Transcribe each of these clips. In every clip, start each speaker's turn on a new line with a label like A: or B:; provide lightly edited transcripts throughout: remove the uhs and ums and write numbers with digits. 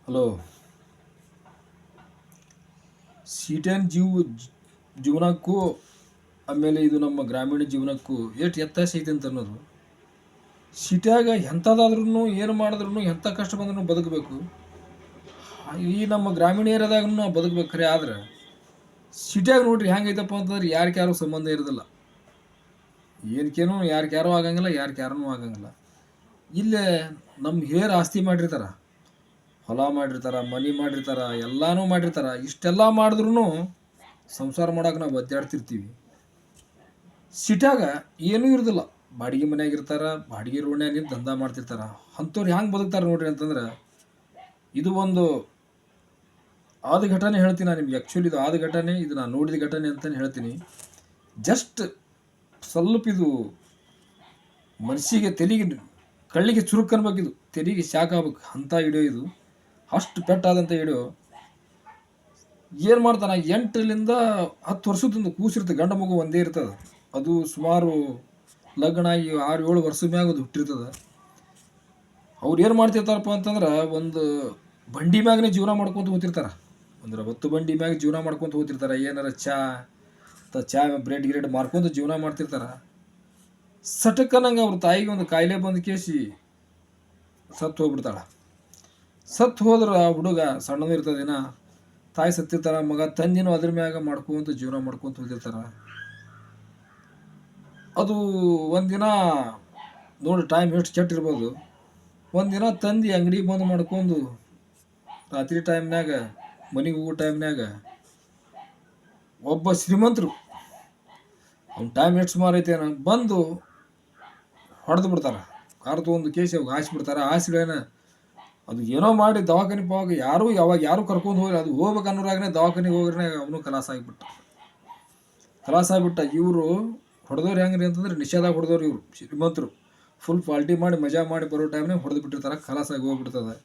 A: Hello. ಸಿಟಿಯನ್ ಜೀವನಕ್ಕೂ ಆಮೇಲೆ ಇದು ನಮ್ಮ ಗ್ರಾಮೀಣ ಜೀವನಕ್ಕೂ ಎಷ್ಟು ವ್ಯತ್ಯಾಸ ಐತೆ ಅಂತ ಅನ್ನೋದು. ಸಿಟಿಯಾಗ ಎಂಥದಾದ್ರೂ ಏನು ಮಾಡಿದ್ರು ಎಂಥ ಕಷ್ಟ ಬಂದ್ರೂ ಬದುಕಬೇಕು. ಈ ನಮ್ಮ ಗ್ರಾಮೀಣ ಏರಿಯಾದಾಗೂ ನಾವು ಬದುಕಬೇಕು ಖರೆ. ಆದ್ರೆ ಸಿಟಿಯಾಗ ನೋಡ್ರಿ ಹೆಂಗೈತಪ್ಪ ಅಂತಂದ್ರೆ ಯಾರು ಸಂಬಂಧ ಇರೋದಿಲ್ಲ. ಏನಕ್ಕೇನು ಯಾರು ಆಗಂಗಿಲ್ಲ, ಯಾರೂ ಆಗಂಗಿಲ್ಲ. ಇಲ್ಲೇ ನಮ್ಮ ಹಿರಿಯರು ಆಸ್ತಿ ಮಾಡಿರ್ತಾರೆ, ಹೊಲ ಮಾಡಿರ್ತಾರೆ, ಮನೆ ಮಾಡಿರ್ತಾರೆ, ಎಲ್ಲನೂ ಮಾಡಿರ್ತಾರೆ. ಇಷ್ಟೆಲ್ಲ ಮಾಡಿದ್ರೂ ಸಂಸಾರ ಮಾಡೋಕೆ ನಾವು ಒದ್ದಾಡ್ತಿರ್ತೀವಿ. ಸಿಟ್ಯಾಗ ಏನೂ ಇರೋದಿಲ್ಲ. ಬಾಡಿಗೆ ಮನೆಯಾಗಿರ್ತಾರೆ, ಬಾಡಿಗೆ ರೋಡ್ನ್ಯಾಗ ದಂಧ ಮಾಡ್ತಿರ್ತಾರೆ. ಅಂಥವ್ರು ಹೆಂಗೆ ಬದುಕ್ತಾರೆ ನೋಡ್ರಿ ಅಂತಂದ್ರೆ, ಇದು ಒಂದು ಆದ ಘಟನೆ ಹೇಳ್ತೀನಿ ನಾನು ನಿಮ್ಗೆ. ಆ್ಯಕ್ಚುಲಿ ಇದು ಆದ ಘಟನೆ, ಇದು ನಾನು ನೋಡಿದ ಘಟನೆ ಅಂತಲೇ ಹೇಳ್ತೀನಿ. ಜಸ್ಟ್ ಸ್ವಲ್ಪ ಇದು ಮನಸ್ಸಿಗೆ ತೆಲಿಗೆ ಕಳ್ಳಿಗೆ ಚುರುಕು ಅನ್ಬೇಕಿದು, ತೆಲಿಗೆ ಶಾಕ್ ಆಗ್ಬೇಕು ಅಂಥ ವಿಡಿಯೋ ಇದು. ಅಷ್ಟು ಪೆಟ್ಟಾದಂಥ ವಿಡಿಯೋ. ಏನು ಮಾಡ್ತಾನೆ, 8ರಿಂದ 10 ವರ್ಷದಿಂದ ಕೂಸಿರ್ತದೆ, ಗಂಡ ಮಗು ಒಂದೇ ಇರ್ತದೆ. ಅದು ಸುಮಾರು ಲಗ್ನ ಆಗಿ 6-7 ವರ್ಷದ ಮ್ಯಾಗ ಅದು ಹುಟ್ಟಿರ್ತದೆ. ಅವ್ರು ಏನು ಮಾಡ್ತಿರ್ತಾರಪ್ಪ ಅಂತಂದ್ರೆ, ಒಂದು ಬಂಡಿ ಮ್ಯಾಗನೇ ಜೀವನ ಮಾಡ್ಕೊತ ಹೋಗ್ತಿರ್ತಾರೆ. ಅಂದ್ರೆ 10 ಬಂಡಿ ಮ್ಯಾಗ ಜೀವನ ಮಾಡ್ಕೊತ ಹೋಗ್ತಿರ್ತಾರೆ. ಏನಾರ ಚಾ ಬ್ರೆಡ್ ಗಿರೆಡ್ ಮಾರ್ಕೊಂಡು ಜೀವನ ಮಾಡ್ತಿರ್ತಾರೆ. ಸಟಕ್ಕನಂಗೆ ಅವ್ರ ತಾಯಿಗೆ ಒಂದು ಕಾಯಿಲೆ ಬಂದು ಕೇಸಿ ಸತ್ತು ಹೋಗ್ಬಿಡ್ತಾಳೆ. ಸತ್ತು ಹೋದ್ರೆ ಆ ಹುಡುಗ ಸಣ್ಣದಿರ್ತದೇನ, ತಾಯಿ ಸತ್ತಿರ್ತಾರ, ಮಗ ತಂದಿನೂ ಅದ್ರ ಮ್ಯಾಗ ಮಾಡ್ಕೊಂತ ಜೀವನ ಮಾಡ್ಕೊಂತ ಹೋಗಿರ್ತಾರ. ಅದು ಒಂದಿನ ನೋಡಿ ಟೈಮ್ ಎಷ್ಟು ಕೆಟ್ಟಿರ್ಬೋದು. ಒಂದಿನ ತಂದು ಅಂಗಡಿ ಬಂದು ಮಾಡ್ಕೊಂಡು ರಾತ್ರಿ ಟೈಮ್ನಾಗ ಮನೆಗೆ ಹೋಗೋ ಟೈಮ್ನಾಗ ಒಬ್ಬ ಶ್ರೀಮಂತರು, ಅವ್ನ ಟೈಮ್ ಎಷ್ಟು ಸುಮಾರು ಐತೇನ, ಬಂದು ಹೊಡೆದು ಬಿಡ್ತಾರೆ. ಕಾರ್ ತೊಗೊಂಡು ಕೇಸಿ ಅವಾಗ ಹಾಸಿಬಿಡ್ತಾರೆ. ಹಾಸಿಗಳೇನ ಅದು ಏನೋ ಮಾಡಿ ದವಾಖಾನಿಗೆ ಹೋಗಿ ಯಾರು ಕರ್ಕೊಂಡು ಹೋಗಿ, ಅದು ಹೋಗ್ಬೇಕು ಅನ್ನೋರಾಗನೇ ದವಾಖಾನಿಗೆ ಹೋಗ್ರೆ ಅವನು ಕಲಾಸ ಆಗಿಬಿಟ್ಟ. ಇವರು ಹೊಡೆದವ್ರು ಹೆಂಗ್ರಿ ಅಂತಂದ್ರೆ ನಿಷೇಧಾಗ ಹೊಡೆದವ್ರು. ಇವರು ಶ್ರೀಮಂತರು ಫುಲ್ ಪಾಲ್ಟಿ ಮಾಡಿ ಮಜಾ ಮಾಡಿ ಬರೋ ಟೈಮ್ನಾಗ ಹೊಡೆದು ಬಿಟ್ಟಿರ್ತಾರೆ. ಕಲಾಸಾಗಿ ಹೋಗ್ಬಿಡ್ತದೆ.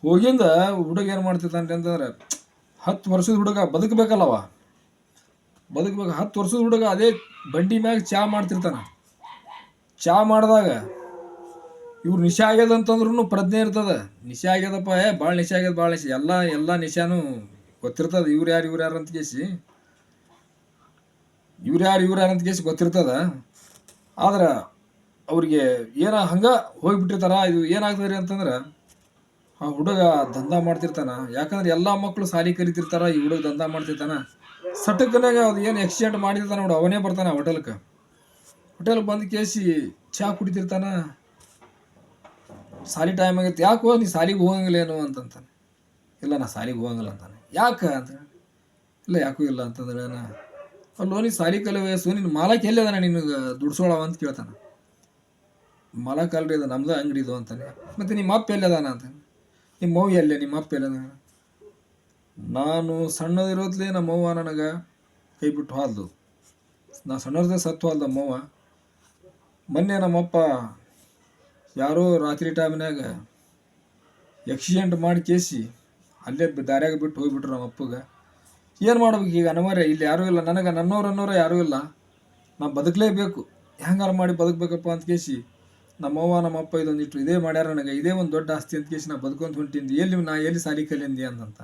A: ಹೋಗಿಂದ ಹುಡುಗ ಏನು ಮಾಡ್ತಿರ್ತಾನೆ ಅಂತಂದ್ರೆ, 10 ವರ್ಷದ ಹುಡುಗ ಬದುಕಬೇಕಲ್ಲವ, 10 ವರ್ಷದ ಹುಡುಗ ಅದೇ ಬಂಡಿ ಮ್ಯಾಗ ಚಾ ಮಾಡ್ತಿರ್ತಾನೆ. ಚಾ ಮಾಡಿದಾಗ ಇವ್ರು ನಿಶೆ ಆಗ್ಯದ ಅಂತಂದ್ರೂ ಪ್ರಜ್ಞೆ ಇರ್ತದೆ. ನಿಶೆ ಆಗ್ಯದಪ್ಪ, ಭಾಳ ನಿಶೆ ಆಗ್ಯದ, ಎಲ್ಲ ನಿಶಾನು ಗೊತ್ತಿರ್ತದೆ. ಇವ್ರು ಯಾರು ಅಂತ ಕೇಸಿ ಗೊತ್ತಿರ್ತದ. ಆದ್ರೆ ಅವ್ರಿಗೆ ಹಂಗೆ ಹೋಗಿಬಿಟ್ಟಿರ್ತಾರ. ಇದು ಏನಾಗ್ತದೆ ಅಂತಂದ್ರೆ, ಆ ಹುಡುಗ ದಂಧ ಮಾಡ್ತಿರ್ತಾನ. ಯಾಕಂದ್ರೆ ಎಲ್ಲ ಮಕ್ಕಳು ಸಾಲಿ ಕಲಿತಿರ್ತಾರ, ಈ ಹುಡುಗ ದಂಧ ಮಾಡ್ತಿರ್ತಾನ. ಸಟಕ್ಕನಾಗ ಅದು ಏನು ಆಕ್ಸಿಡೆಂಟ್ ಮಾಡಿರ್ತಾನ ನೋಡು, ಅವನೇ ಬರ್ತಾನೆ ಹೋಟೆಲ್ಗೆ ಬಂದು ಕೇಸಿ ಚಾ ಕುಡಿತಿರ್ತಾನ. ಸಾಲಿ ಟೈಮ್ ಆಗೈತೆ, ಯಾಕೋ ನೀ ಸಾಲಿಗೆ ಹೋಗಂಗಿಲ್ಲೇನು ಅಂತಂತಾನೆ. ಇಲ್ಲ ನಾ ಸಾಲಿಗೆ ಹೋಗಂಗಿಲ್ಲ ಅಂತಾನೆ. ಯಾಕೆ ಅಂತ, ಇಲ್ಲ ಯಾಕೂ ಇಲ್ಲ ಅಂತಂದ್ರೆ, ಅಲ್ಲೋ ನೀ ಸಾಲಿ ಕಲೆ ವಯಸ್ಸು, ನಿನ್ನ ಮಾಲಕ್ ಎಲ್ಲಿ ಅದಾನ ನಿನಗೆ ದುಡ್ಸೋಳವ ಅಂತ ಕೇಳ್ತಾನೆ. ಮಾಲಕ್ ಅಲ್ರಿ ಇದು ನಮ್ದು ಅಂಗಡಿ ಇದು ಅಂತಾನೆ. ಮತ್ತು ನಿಮ್ಮ ಅಪ್ಪ ಎಲ್ಲಿ ಅದಾನ ಅಂತಾನೆ. ನಿಮ್ಮ ಮೌ ಎಲ್ಲೇ, ನಿಮ್ಮ ಅಪ್ಪ ಎಲ್ಲ? ನಾನು ಸಣ್ಣದಿರೋದ್ಲೇ ನಮ್ಮ ಅವ್ವ ನನಗೆ ಕೈ ಬಿಟ್ಟು ಹೋದ್ಲು. ನಾ ಸಣ್ಣದೇ ಸತ್ತು ಹೋದ ನಮ್ಮವ್ವ. ಮೊನ್ನೆ ನಮ್ಮಪ್ಪ ಯಾರೋ ರಾತ್ರಿ ಟೈಮ್ನಾಗ ಆಕ್ಸಿಡೆಂಟ್ ಮಾಡಿ ಕೇಸಿ ಅಲ್ಲೇ ದಾರ್ಯಾಗ ಬಿಟ್ಟು ಹೋಗ್ಬಿಟ್ರು ನಮ್ಮ ಅಪ್ಪಗೆ. ಏನು ಮಾಡ್ಬೇಕು ಈಗ? ಅನಿವಾರ್ಯ, ಇಲ್ಲಿ ಯಾರೂ ಇಲ್ಲ ನನಗೆ, ನನ್ನೋರು ಯಾರೂ ಇಲ್ಲ, ನಾನು ಬದುಕಲೇಬೇಕು. ಹೆಂಗಾರು ಮಾಡಿ ಬದುಕಬೇಕಪ್ಪ ಅಂತ ಕೇಸಿ ನಮ್ಮವ್ವ ನಮ್ಮಪ್ಪ ಇದೊಂದಿಟ್ಟು ಇದೇ ಮಾಡ್ಯಾರ ನನಗೆ, ಇದೇ ಒಂದು ದೊಡ್ಡ ಆಸ್ತಿ ಅಂತ ಕೇಸಿ ನಾ ಬದುಕೊಂತ ಹೊಂಟಿಂದು. ಎಲ್ಲಿ ಸಾಲಿ ಕಲಿಯಂದಿ ಅಂತಂತ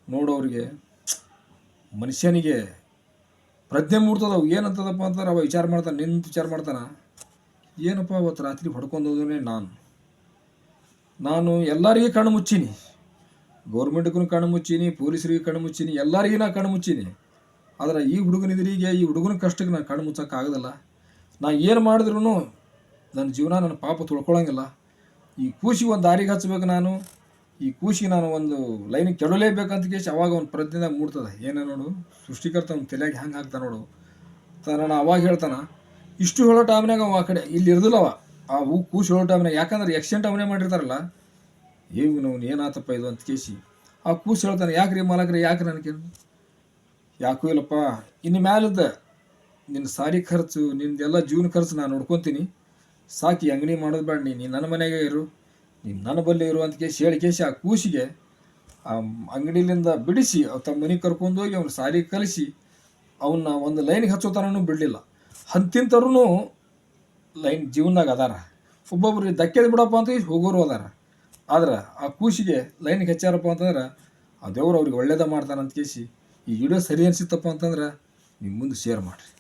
A: ನೋಡೋರಿಗೆ ಮನುಷ್ಯನಿಗೆ ಪ್ರಜ್ಞೆ ಮೂಡ್ತದವು. ಏನಂತದಪ್ಪ ಅಂತಂದ್ರೆ ಅವ ವಿಚಾರ ಮಾಡ್ತಾನೆ, ಏನಪ್ಪ ಅವತ್ತು ರಾತ್ರಿ ಹೊಡ್ಕೊಂಡು ಹೋದವನೇ ನಾನು ಎಲ್ಲರಿಗೂ ಕಣ್ಣು ಮುಚ್ಚೀನಿ, ಗೌರ್ಮೆಂಟ್ಗೂ ಕಣ್ಣು ಮುಚ್ಚೀನಿ, ಪೊಲೀಸರಿಗೆ ಕಣ್ಣು ಮುಚ್ಚೀನಿ, ಎಲ್ಲರಿಗೂ ನಾ ಕಣ್ಣು ಮುಚ್ಚೀನಿ. ಆದ್ರೆ ಈ ಹುಡುಗನಿದ್ರಿಗೆ, ಈ ಹುಡುಗನ ಕಷ್ಟಕ್ಕೆ ನಾನು ಕಣ್ಣು ಮುಚ್ಚೋಕ್ಕಾಗೋದಿಲ್ಲ. ನಾ ಏನು ಮಾಡಿದ್ರು ನನ್ನ ಜೀವನ, ನನ್ನ ಪಾಪ ತುಳ್ಕೊಳಂಗಿಲ್ಲ. ಈ ಕೂಸಿಗೆ ಒಂದು ದಾರಿಗೆ ಹಚ್ಬೇಕು ನಾನು, ಈ ಕೂಸಿಗೆ ನಾನು ಒಂದು ಲೈನಿಗೆ ಕೆಡಲೇಬೇಕಂತ ಕೇಸಿ ಅವಾಗ ಒಂದು ಪ್ರಜ್ಞೆದಾಗ ಮೂಡ್ತದೆ. ಏನೇ ನೋಡು, ಸೃಷ್ಟಿಕರ್ತ ಅವ್ನು ತಲೆಯಾಗಿ ಹೆಂಗೆ ಹಾಕ್ತಾನೆ ನೋಡು ನಾನು ಅವಾಗ ಹೇಳ್ತಾನೆ. ಇಷ್ಟು ಹೇಳೋ ಟೈಮ್ನಾಗ ಅವ ಆ ಕಡೆ ಇಲ್ಲಿ ಇರ್ದಿಲ್ಲವ, ಆ ಕೂಸು ಹೇಳೋ ಟೈಮ್ನಾಗ. ಯಾಕಂದ್ರೆ ಆಕ್ಸಿಡೆಂಟ್ ಅವನೇ ಮಾಡಿರ್ತಾರಲ್ಲ, ನಾವು ಏನಾತಪ್ಪ ಇದು ಅಂತ ಕೇಸಿ ಆ ಕೂಸು ಹೇಳ್ತಾನೆ, ಯಾಕ್ರಿ ಮಾಲಕ್ರಿ, ಯಾಕ್ರಿ ನನಗೆ? ಯಾಕೂ ಇಲ್ಲಪ್ಪ, ಇನ್ನು ಮ್ಯಾಲಿದ್ದ ನಿನ್ನ ಸಾರಿ ಖರ್ಚು, ನಿಂದೆಲ್ಲ ಜೀವನ ಖರ್ಚು ನಾನು ನೋಡ್ಕೊತೀನಿ, ಸಾಕಿ ಅಂಗಡಿ ಮಾಡೋದು ಬೇಡ, ನೀನು ನನ್ನ ಮನೆಗೆ ಇರು, ನೀನು ನನ್ನ ಬಲ್ಲಿ ಇರು ಅಂತ ಕೇಸಿ ಆ ಕೂಸಿಗೆ ಆ ಅಂಗಡಿಲಿಂದ ಬಿಡಿಸಿ ತಮ್ಮ ಮನೆಗೆ ಕರ್ಕೊಂಡೋಗಿ ಅವ್ನು ಸಾರಿ ಕಲಿಸಿ ಅವನ್ನ ಒಂದು ಲೈನಿಗೆ ಹಚ್ಚೋ ಥರನೂ ಬಿಡಲಿಲ್ಲ. ಅಂತಿಂಥವ್ರೂ ಲೈನ್ ಜೀವನದಾಗ ಅದಾರ. ಒಬ್ಬೊಬ್ರಿಗೆ ಧಕ್ಕೆ ಬಿಡಪ್ಪ ಅಂತ ಹೋಗೋರು ಅದಾರ. ಆದ್ರೆ ಆ ಕೂಸಿಗೆ ಲೈನ್ಗೆ ಹಚ್ಚಾರಪ್ಪ ಅಂತಂದ್ರೆ ಆ ದೇವ್ರು ಅವ್ರಿಗೆ ಒಳ್ಳೇದ ಮಾಡ್ತಾನೆ ಅಂತ ಕೇಸಿ ಈ ವಿಡಿಯೋ ಸರಿ ಅನಿಸಿತ್ತಪ್ಪ ಅಂತಂದ್ರೆ ನಿಮ್ಮ ಮುಂದೆ ಶೇರ್ ಮಾಡಿರಿ.